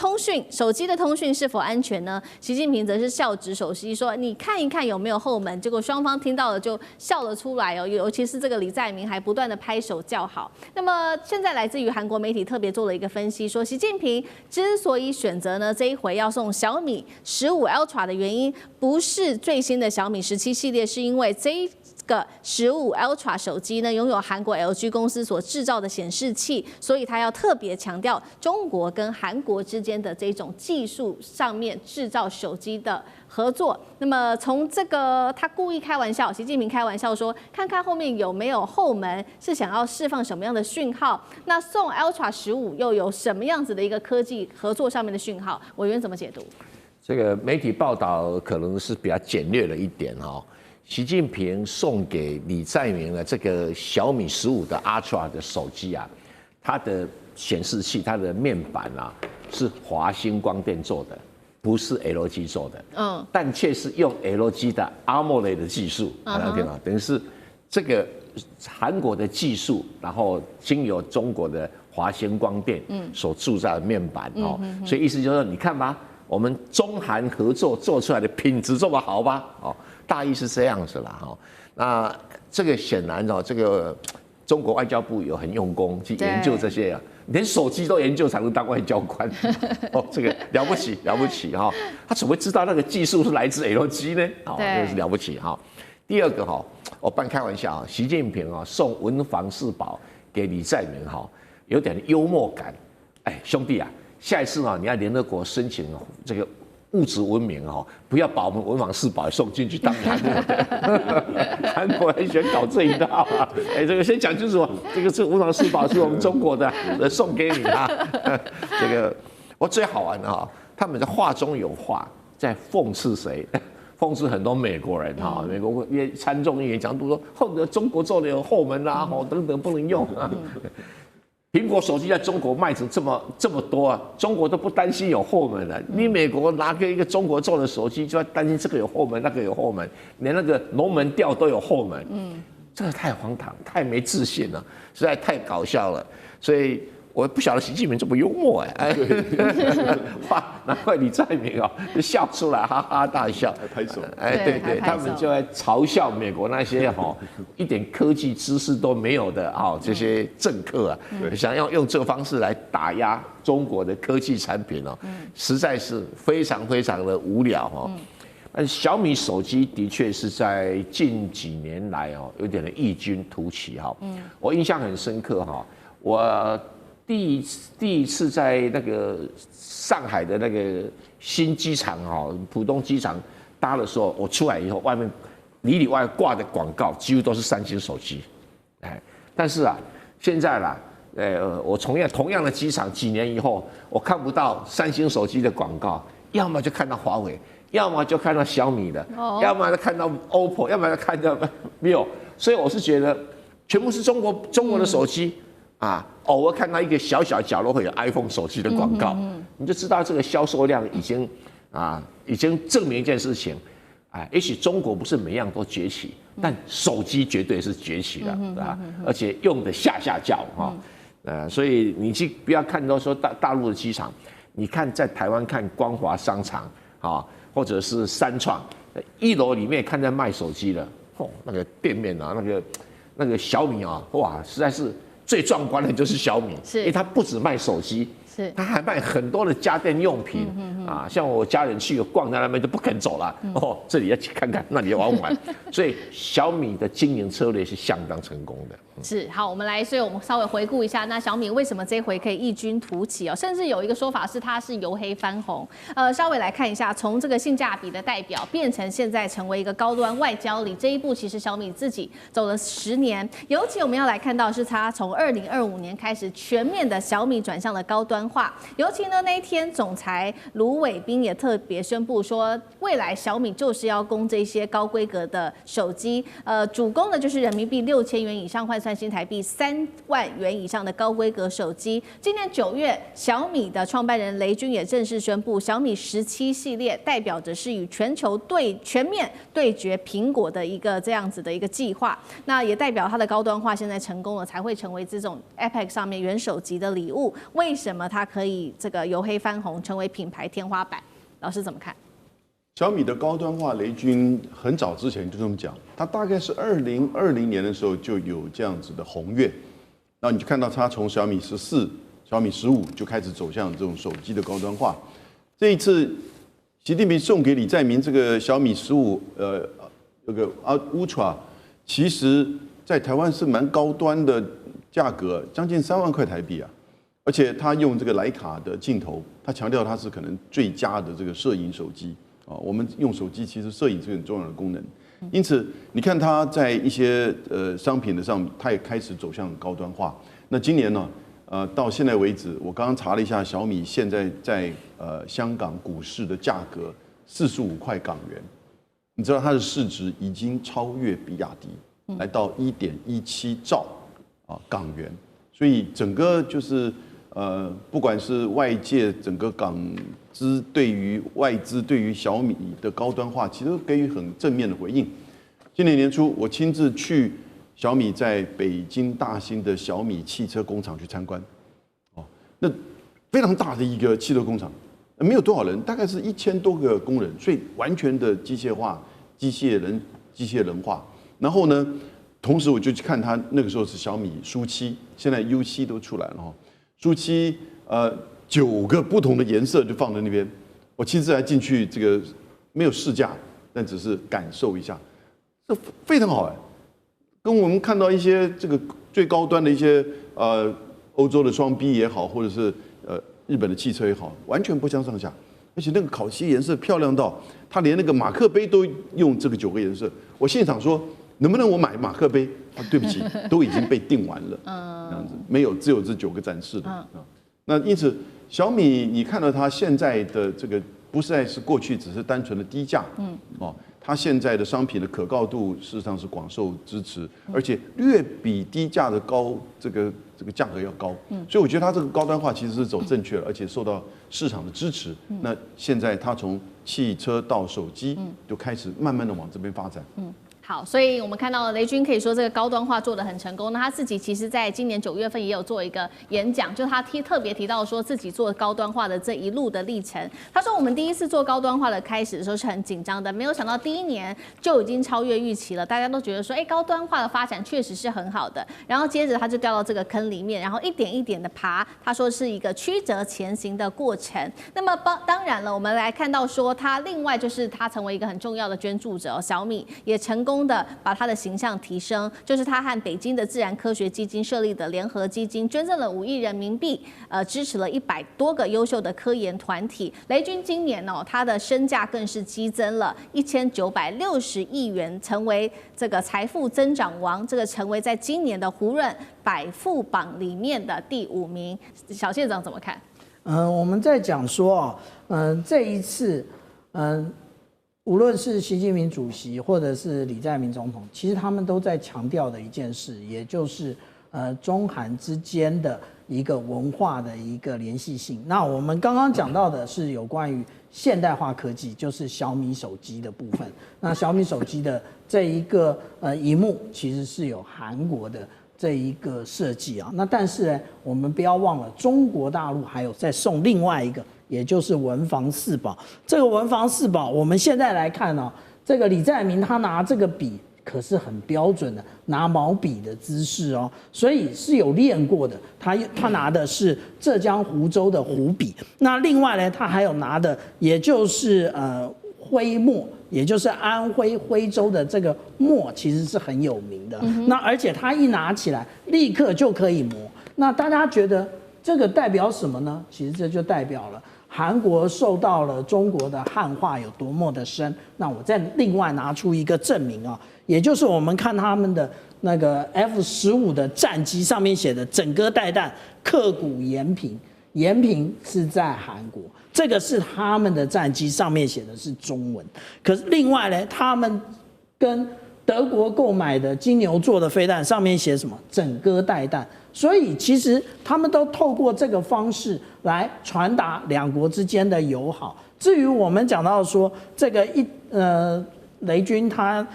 手机的通讯是否安全呢？习近平则是笑指手机说，你看一看有没有后门。结果双方听到了就笑了出来哦，尤其是这个李在明还不断的拍手叫好。那么现在来自于韩国媒体特别做了一个分析，说习近平之所以选择呢这一回要送小米15 Ultra 的原因，不是最新的小米17系列，是因为这个15 Ultra 手机呢，拥有韩国 LG 公司所制造的显示器，所以他要特别强调中国跟韩国之间的这种技术上面制造手机的合作。那么从这个他故意开玩笑，习近平开玩笑说，看看后面有没有后门，是想要释放什么样的讯号？那送 Ultra 15又有什么样子的一个科技合作上面的讯号？委员怎么解读？这个媒体报道可能是比较简略了一点哈。习近平送给李在明的这个小米15的 Ultra 的手机啊，它的显示器、它的面板啊是华星光电做的，不是 LG 做的。但却是用 LG 的 AMOLED 的技术，等于是这个韩国的技术，然后经由中国的华星光电所铸造的面板哦，所以意思就是说，你看吧。我们中韩合作做出来的品质这么好吧？哦，大意是这样子啦。哈，那这个显然哦，这个中国外交部有很用功去研究这些啊，连手机都研究才能当外交官。哦，这个了不起了不起哈！他怎么会知道那个技术是来自 LG 呢？哦，这个是了不起哈。第二个哈，我半开玩笑啊，习近平啊送文房四宝给李在明哈，有点幽默感。哎，兄弟啊！下一次啊，你要联合国申请这个物质文明哦，不要把我们文房四宝送进去当韩国的。韩国很喜欢搞这一套啊！哎，这个先讲清楚，这个文房四宝是我们中国的，送给你啊。这个我最好玩的哈，他们在话中有话，在讽刺谁？讽刺很多美国人哈，美国参众议员讲都说，后者中国做的有后门啊，等等不能用啊。苹果手机在中国卖成这么多啊，中国都不担心有后门了。你美国拿个一个中国做的手机，就要担心这个有后门，那个有后门，连那个龙门吊都有后门。这个太荒唐，太没自信了，实在太搞笑了。所以我不晓得习近平这么幽默哎，哇，难怪李在明哦就笑出来，哈哈大笑，拍手。哎，对，他们就在嘲笑美国那些一点科技知识都没有的这些政客啊，想要用这个方式来打压中国的科技产品哦，实在是非常非常的无聊哦。但小米手机的确是在近几年来有点的异军突起哈。我印象很深刻哈，我第一次在那个上海的那个新机场浦东机场搭的时候，我出来以后，外面里外挂的广告几乎都是三星手机，哎，但是啊，现在啦，我同样的机场几年以后，我看不到三星手机的广告，要么就看到华为，要么就看到小米的，要么就看到 OPPO， 要么就看到 vivo， 所以我是觉得全部是中国的手机。偶尔看到一个小小角落会有 iPhone 手机的广告，你就知道这个销售量已经证明一件事情，也许中国不是每样都崛起，但手机绝对是崛起的，对吧？而且用的下叫所以你去不要看到说大陆的机场，你看在台湾看光华商场或者是三创1楼里面看在卖手机的，那个店面那个小米哇，实在是。最壮观的就是小米，因为它不只卖手机，它还卖很多的家电用品像我家人去逛在那边都不肯走了，这里要去看看，那里要玩，所以小米的经营策略是相当成功的。是好，所以我们稍微回顾一下，那小米为什么这回可以异军突起甚至有一个说法是它是由黑翻红。稍微来看一下，从这个性价比的代表变成现在成为一个高端外交里，这一步其实小米自己走了10年。尤其我们要来看到是它从2025年开始全面的小米转向了高端化。尤其呢那一天，总裁卢伟斌也特别宣布说，未来小米就是要供这些高规格的手机，主攻的就是人民币6000元以上换算新台币3万元以上的高规格手机。今年9月，小米的创办人雷军也正式宣布，小米17系列代表着是与全球全面对决苹果的一个这样子的一个计划。那也代表它的高端化现在成功了，才会成为这种 Epic 上面元首级的礼物。为什么它可以这个由黑翻红，成为品牌天花板？老师怎么看？小米的高端化，雷军很早之前就这么讲，他大概是2020年的时候就有这样子的宏愿，然后你就看到他从小米14、小米15就开始走向这种手机的高端化。这一次，习近平送给李在明这个小米15，这个Ultra，其实在台湾是蛮高端的价格，将近3万块台币啊。而且它用这个徕卡的镜头，它强调它是可能最佳的这个摄影手机啊。我们用手机其实摄影是很重要的功能，因此你看它在一些商品的上，它也开始走向高端化。那今年呢，到现在为止，我刚刚查了一下，小米现在在香港股市的价格45块港元，你知道它的市值已经超越比亚迪，来到1.17兆港元，所以整个就是不管是外界整个港资对于外资对于小米的高端化，其实都给予很正面的回应。今年年初，我亲自去小米在北京大兴的小米汽车工厂去参观，那非常大的一个汽车工厂，没有多少人，大概是1000多个工人，所以完全的机械化、机械人化。然后呢，同时我就去看它那个时候是小米SU7，现在 U7都出来了哈。SU79个不同的颜色就放在那边，我亲自还进去，这个没有试驾，但只是感受一下，这非常好哎，跟我们看到一些这个最高端的一些欧洲的双 B 也好，或者是日本的汽车也好，完全不相上下。而且那个烤漆颜色漂亮到，它连那个马克杯都用这个9个颜色。我现场说，能不能我买马克杯？对不起，都已经被订完了。这样子没有，只有这9个展示的。那因此，小米你看到它现在的这个，不再是过去只是单纯的低价，它现在的商品的可靠度事实上是广受支持，而且略比低价的这个价格要高，所以我觉得它这个高端化其实是走正确了，而且受到市场的支持。那现在它从汽车到手机，就开始慢慢的往这边发展。好，所以我们看到雷军可以说这个高端化做得很成功。那他自己其实在今年9月份也有做一个演讲，就他特别提到说自己做高端化的这一路的历程。他说我们第一次做高端化的开始的时候是很紧张的，没有想到第1年就已经超越预期了。大家都觉得说，高端化的发展确实是很好的。然后接着他就掉到这个坑里面，然后一点一点的爬。他说是一个曲折前行的过程。那么当然了，我们来看到说他另外就是他成为一个很重要的捐助者，小米也成功的把他的形象提升，就是他和北京的自然科学基金设立的联合基金，捐赠了5亿人民币，支持了100多个优秀的科研团体。雷军今年他的身价更是激增了1960亿元，成为这个财富增长王，这个成为在今年的胡润百富榜里面的第5名。小县长怎么看？我们在讲说这一次无论是习近平主席或者是李在明总统，其实他们都在强调的一件事，也就是中韩之间的一个文化的一个联系性。那我们刚刚讲到的是有关于现代化科技，就是小米手机的部分。那小米手机的这一个萤幕其实是有韩国的这一个设计啊。那但是呢，我们不要忘了，中国大陆还有再送另外一个，也就是文房四宝。这个文房四宝，我们现在来看这个李在明他拿这个笔可是很标准的拿毛笔的姿势哦，所以是有练过的。他拿的是浙江湖州的湖笔，那另外呢，他还有拿的也就是徽墨，也就是安徽徽州的这个墨，其实是很有名的。那而且他一拿起来，立刻就可以磨。那大家觉得这个代表什么呢？其实这就代表了韩国受到了中国的汉化有多么的深。那我再另外拿出一个证明也就是我们看他们的那个 F-15的战机上面写的整个带弹刻骨延平，延平是在韩国，这个是他们的战机上面写的是中文。可是另外呢，他们跟德国购买的金牛座的飞弹上面写什么？整个带弹。所以其实他们都透过这个方式来传达两国之间的友好。至于我们讲到说这个雷军他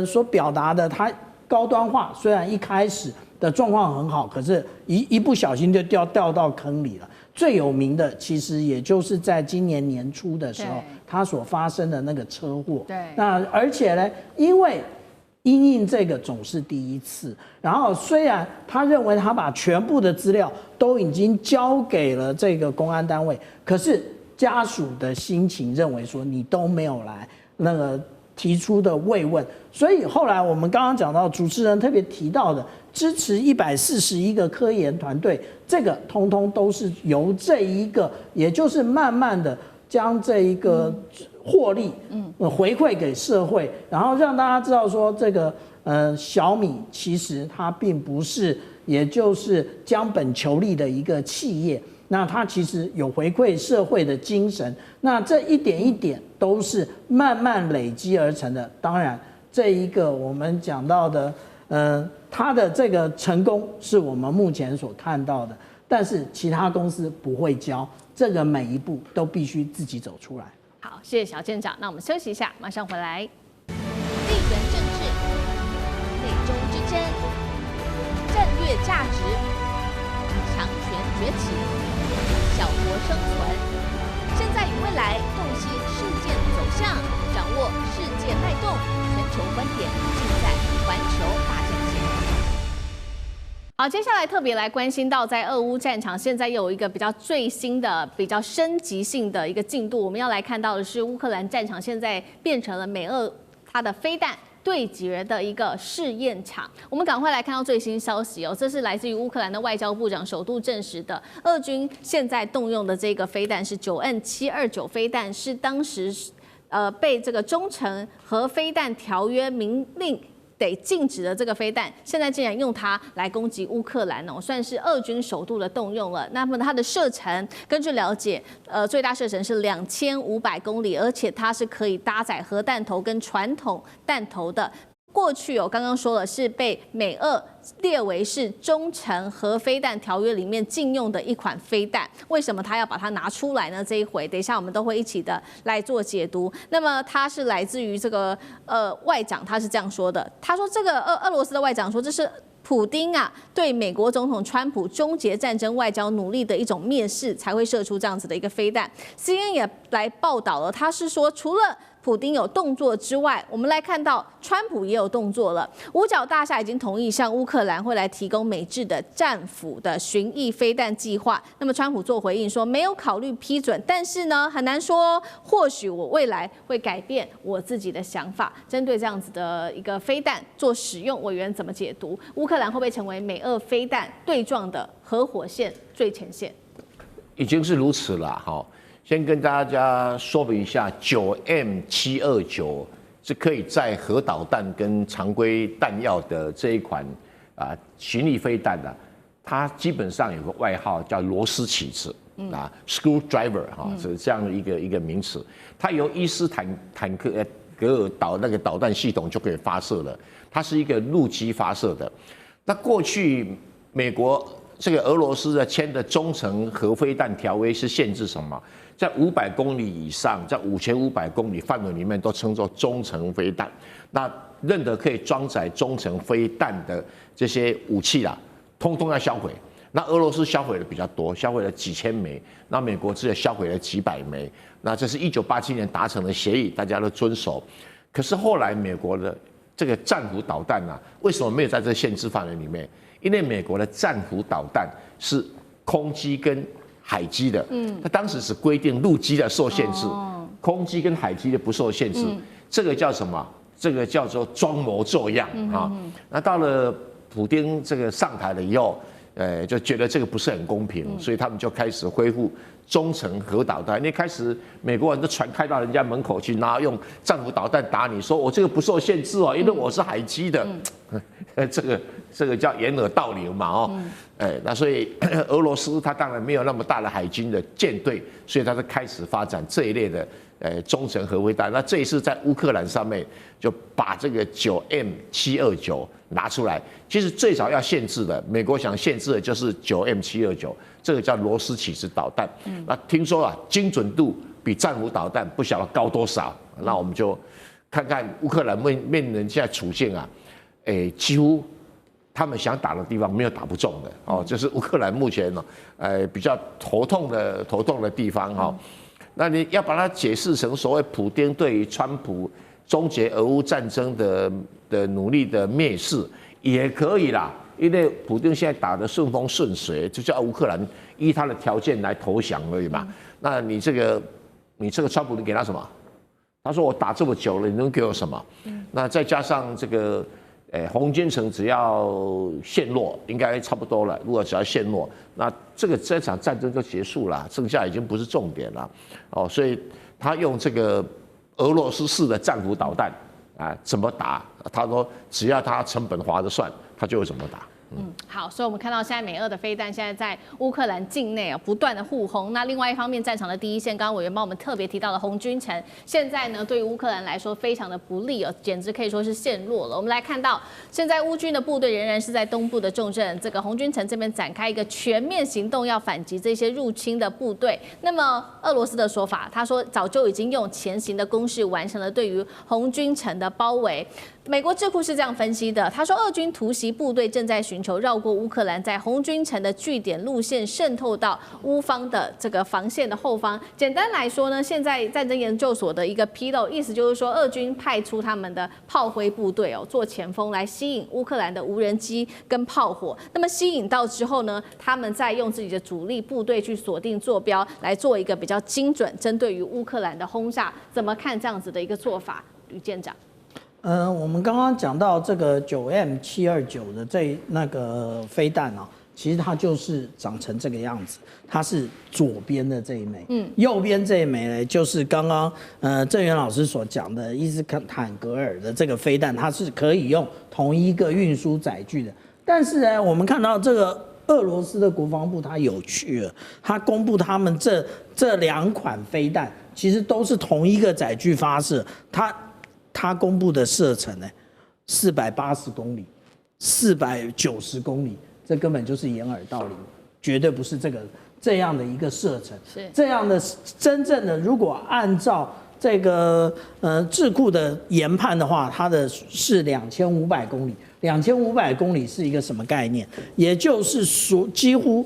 所表达的他高端化，虽然一开始的状况很好，可是一不小心就掉到坑里了。最有名的其实也就是在今年年初的时候，他所发生的那个车祸。对，那而且呢，因为因应这个总是第一次，然后虽然他认为他把全部的资料都已经交给了这个公安单位，可是家属的心情认为说你都没有来那个提出的慰问。所以后来我们刚刚讲到，主持人特别提到的支持141个科研团队，这个通通都是由这一个，也就是慢慢的将这一个获利回馈给社会，然后让大家知道说这个小米其实它并不是，也就是将本求利的一个企业。那它其实有回馈社会的精神，那这一点一点都是慢慢累积而成的。当然，这一个我们讲到的，它的这个成功是我们目前所看到的，但是其他公司不会教，这个每一步都必须自己走出来。好，谢谢小舰长。那我们休息一下，马上回来。地缘政治、美中之争、战略价值、强权崛起。小国生存，现在与未来洞悉事件走向，掌握世界脉动，全球观点尽在环球大战线。好，接下来特别来关心到，在俄乌战场现在有一个比较最新的、比较升级性的一个进度，我们要来看到的是乌克兰战场现在变成了美俄它的飞弹对决的一个试验场。我们赶快来看到最新消息哦，这是来自于乌克兰的外交部长首度证实的，俄军现在动用的这个飞弹是9N729飞弹，是当时被这个中程核飞弹条约明令得禁止的这个飞弹，现在竟然用它来攻击乌克兰哦，算是俄军首度的动用了。那么它的射程，根据了解，最大射程是2500公里，而且它是可以搭载核弹头跟传统弹头的。过去刚刚说了，是被美俄列为是中程核飞弹条约里面禁用的一款飞弹。为什么他要把它拿出来呢？这一回，等一下我们都会一起的来做解读。那么它是来自于这个外长，他是这样说的，他说这个俄罗斯的外长说这是普丁对美国总统川普终结战争外交努力的一种蔑视，才会射出这样子的一个飞弹。CNN 也来报道了，他是说除了普丁有动作之外，我们来看到川普也有动作了。五角大厦已经同意向乌克兰会来提供美制的战斧的巡弋飞弹计划。那么川普做回应说没有考虑批准，但是呢很难说，或许我未来会改变我自己的想法。针对这样子的一个飞弹做使用，委员怎么解读？乌克兰会不会成为美俄飞弹对撞的核火线最前线？已经是如此了哈。先跟大家说明一下，9M729是可以载核导弹跟常规弹药的这一款巡弋飞弹的，它基本上有个外号叫螺丝起子，screwdriver 是这样的一个名词。它由伊斯坦克格尔那个导弹系统就可以发射了，它是一个陆基发射的。那过去美国这个俄罗斯的签的中程核飞弹条约是限制什么？在500公里以上，在5500公里范围里面都称作中程飞弹。那任何可以装载中程飞弹的这些武器通通要销毁。那俄罗斯销毁的比较多，销毁了几千枚，那美国只有销毁了几百枚。那这是1987年达成的协议，大家都遵守。可是后来美国的这个战斧导弹为什么没有在这限制范围里面？因为美国的战斧导弹是空基跟海基的，它当时只规定陆基的受限制，空基跟海基的不受限制。这个叫什么？这个叫做装模作样那到了普丁这个上台了以后，就觉得这个不是很公平，所以他们就开始恢复中程核导弹。因为开始美国人的船开到人家门口去，然后用战斧导弹打你，说我这个不受限制因为我是海基的。这个叫掩耳盗铃嘛那所以俄罗斯它当然没有那么大的海军的舰队，所以它就开始发展这一类的中程核飞弹。那这一次在乌克兰上面就把这个9M729拿出来。其实最早要限制的，美国想限制的就是 9M729，这个叫螺丝起子导弹。那听说精准度比战斧导弹不晓得高多少。那我们就看看乌克兰面临现在处境几乎他们想打的地方没有打不中的这是乌克兰目前比较头痛的地方那你要把它解释成所谓普丁对于川普终结俄乌战争的努力的蔑视也可以啦，因为普丁现在打得顺风顺水，就叫乌克兰依他的条件来投降而已嘛。那你这个川普你给他什么？他说我打这么久了，你能给我什么？那再加上这个，红军城只要陷落，应该差不多了。如果只要陷落，那这场战争就结束了，剩下已经不是重点了。哦，所以他用这个俄罗斯式的战斧导弹啊，怎么打？他说只要他成本划得算，他就会怎么打。好，所以我们看到现在美俄的飞弹现在在乌克兰境内不断的互轰。那另外一方面，战场的第一线，刚刚委员帮我们特别提到了红军城，现在呢对于乌克兰来说非常的不利简直可以说是陷落了。我们来看到，现在乌军的部队仍然是在东部的重镇这个红军城这边展开一个全面行动，要反击这些入侵的部队。那么俄罗斯的说法，他说早就已经用前行的攻势完成了对于红军城的包围。美国智库是这样分析的，他说俄军突袭部队正在寻求绕过乌克兰，在红军城的据点路线渗透到乌方的这个防线的后方。简单来说呢，现在战争研究所的一个披露，意思就是说，俄军派出他们的炮灰部队做前锋来吸引乌克兰的无人机跟炮火。那么吸引到之后呢，他们再用自己的主力部队去锁定坐标，来做一个比较精准针对于乌克兰的轰炸。怎么看这样子的一个做法，吕舰长？我们刚刚讲到这个9M729的那个飞弹啊，其实它就是长成这个样子，它是左边的这一枚，右边这一枚呢，就是刚刚郑源老师所讲的伊斯坦格尔的这个飞弹，它是可以用同一个运输载具的。但是呢，我们看到这个俄罗斯的国防部它有趣了，它公布他们这两款飞弹其实都是同一个载具发射，它公布的射程呢，480公里，490公里，这根本就是掩耳盗铃，绝对不是这样的一个射程。是这样的真正的，如果按照这个智库的研判的话，它的是2500公里。2500公里是一个什么概念？也就是几乎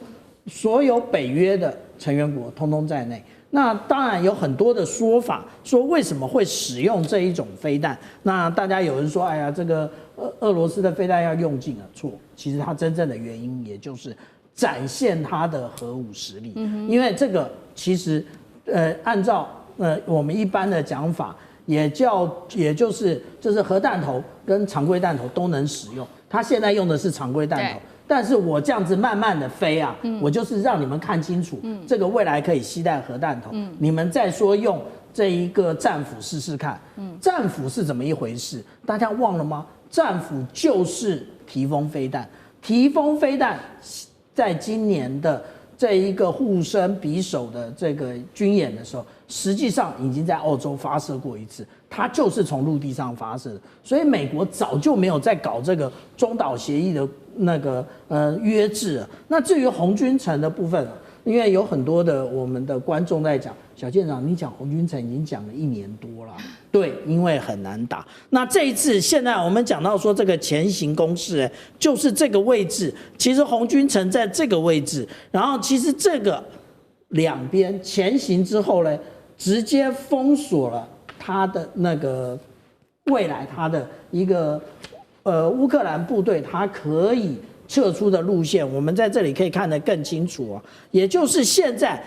所有北约的成员国通通在内。那当然有很多的说法，说为什么会使用这一种飞弹？那大家有人说，哎呀，这个俄罗斯的飞弹要用尽了，错。其实它真正的原因，也就是展现它的核武实力。因为这个其实，按照我们一般的讲法，也就是核弹头跟常规弹头都能使用。它现在用的是常规弹头。但是我这样子慢慢的飞啊，我就是让你们看清楚，这个未来可以携带核弹头，你们再说用这一个战斧试试看。战斧是怎么一回事？大家忘了吗？战斧就是提风飞弹，提风飞弹在今年的这一个互生匕首的这个军演的时候，实际上已经在澳洲发射过一次，它就是从陆地上发射的，所以美国早就没有在搞这个中导协议的那个约制了。那至于红军城的部分，因为有很多的我们的观众在讲，小舰长，你讲红军城已经讲了1年多了，对，因为很难打。那这一次现在我们讲到说这个前行攻势，就是这个位置，其实红军城在这个位置，然后其实这个两边前行之后呢，直接封锁了它的那个未来它的一个乌克兰部队它可以撤出的路线，我们在这里可以看得更清楚啊。也就是现在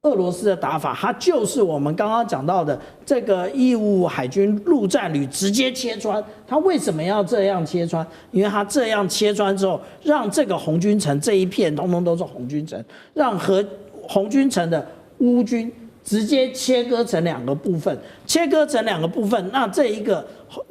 俄罗斯的打法，它就是我们刚刚讲到的这个义务海军陆战旅直接切穿。它为什么要这样切穿？因为它这样切穿之后，让这个红军城这一片通通都是红军城，让红军城的乌军直接切割成2个部分，那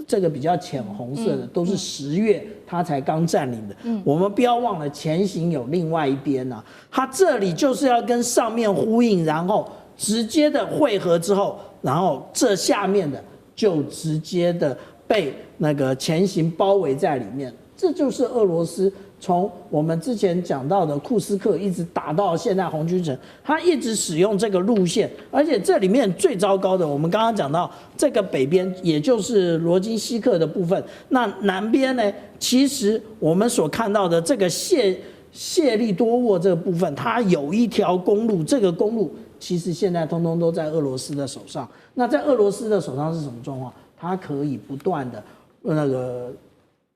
这个比较浅红色的都是10月他才刚占领的。我们不要忘了前行有另外一边啊，他这里就是要跟上面呼应，然后直接的汇合之后，然后这下面的就直接的被那个前行包围在里面。这就是俄罗斯从我们之前讲到的库斯克一直打到现在红军城，他一直使用这个路线，而且这里面最糟糕的，我们刚刚讲到这个北边，也就是罗金西克的部分，那南边呢，其实我们所看到的这个谢利多沃这个部分，它有一条公路，这个公路其实现在通通都在俄罗斯的手上。那在俄罗斯的手上是什么状况？它可以不断的那个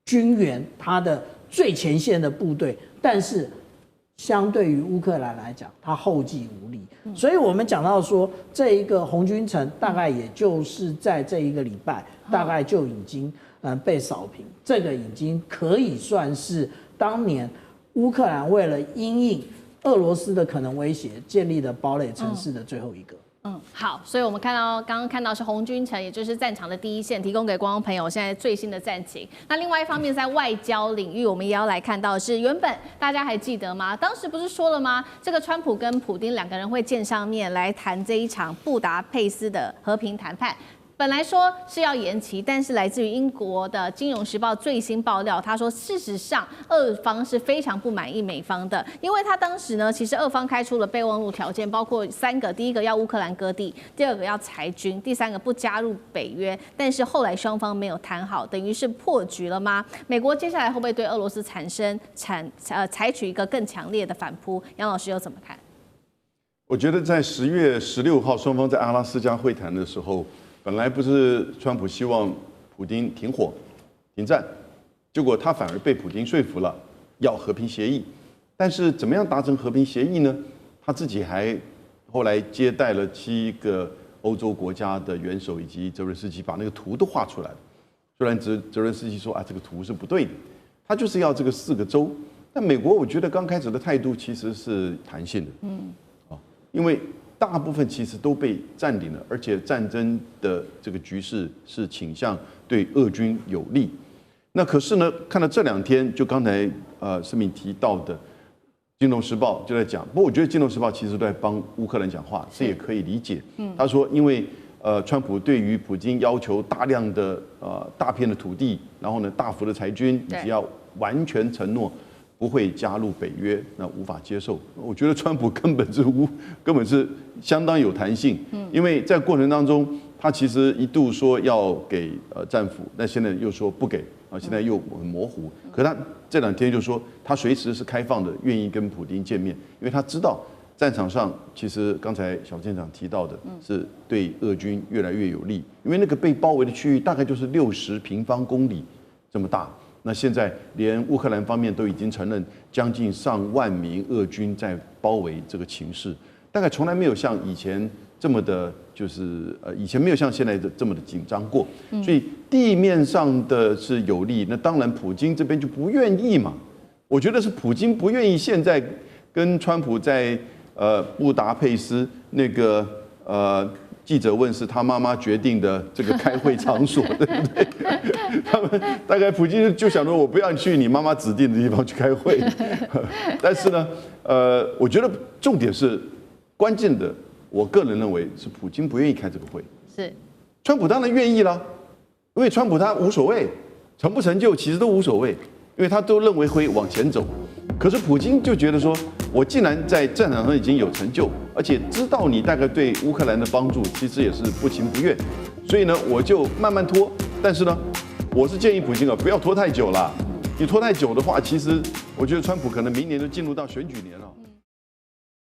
军援它的最前线的部队，但是相对于乌克兰来讲，它后继无力。所以我们讲到说，这一个红军城大概也就是在这一个礼拜，大概就已经被扫平。这个已经可以算是当年乌克兰为了因应俄罗斯的可能威胁建立的堡垒城市的最后一个。好，所以我们刚刚看到是红军城，也就是战场的第一线，提供给观众朋友现在最新的战情。那另外一方面，在外交领域，我们也要来看到的是，原本大家还记得吗？当时不是说了吗？这个川普跟普丁两个人会见上面来谈这一场布达佩斯的和平谈判。本来说是要延期，但是来自于英国的《金融时报》最新爆料，他说事实上俄方是非常不满意美方的，因为他当时呢，其实俄方开出了备忘录条件，包括3个，第一个要乌克兰割地，第二个要裁军，第3个不加入北约，但是后来双方没有谈好，等于是破局了吗？美国接下来会不会对俄罗斯采取一个更强烈的反扑？杨老师又怎么看？我觉得在10月16号双方在阿拉斯加会谈的时候。本来不是川普希望普丁停火、停战，结果他反而被普丁说服了，要和平协议。但是怎么样达成和平协议呢？他自己还后来接待了7个欧洲国家的元首以及泽伦斯基，把那个图都画出来了。虽然泽伦斯基说这个图是不对的，他就是要这个4个州。但美国我觉得刚开始的态度其实是弹性的，因为。大部分其实都被占领了，而且战争的这个局势是倾向对俄军有利。那可是呢，看到这2天，就刚才盛敏提到的《金融时报》就在讲，不过我觉得《金融时报》其实都在帮乌克兰讲话，这也可以理解。他说，因为川普对于普京要求大量的大片的土地，然后呢大幅的裁军，以及要完全承诺。不会加入北约，那无法接受。我觉得川普根本是相当有弹性，因为在过程当中，他其实一度说要给战俘，那现在又说不给，现在又很模糊。可他这2天就说他随时是开放的，愿意跟普丁见面，因为他知道战场上其实刚才小舰长提到的是对俄军越来越有利，因为那个被包围的区域大概就是60平方公里这么大。那现在连乌克兰方面都已经承认，将近上万名俄军在包围这个情势，大概从来没有像以前这么的，就是以前没有像现在这么的紧张过。所以地面上的是有利，那当然普京这边就不愿意嘛。我觉得是普京不愿意现在跟川普在布达佩斯那个记者问是他妈妈决定的这个开会场所，对不对？他们大概普京就想说，我不要去你妈妈指定的地方去开会。但是呢，我觉得重点是关键的，我个人认为是普京不愿意开这个会。是，川普当然愿意啦，因为川普他无所谓，成不成就其实都无所谓，因为他都认为会往前走。可是普京就觉得说，我既然在战场上已经有成就，而且知道你大概对乌克兰的帮助其实也是不情不愿，所以呢，我就慢慢拖。但是呢，我是建议普京不要拖太久了。你拖太久的话，其实我觉得川普可能明年就进入到选举年了。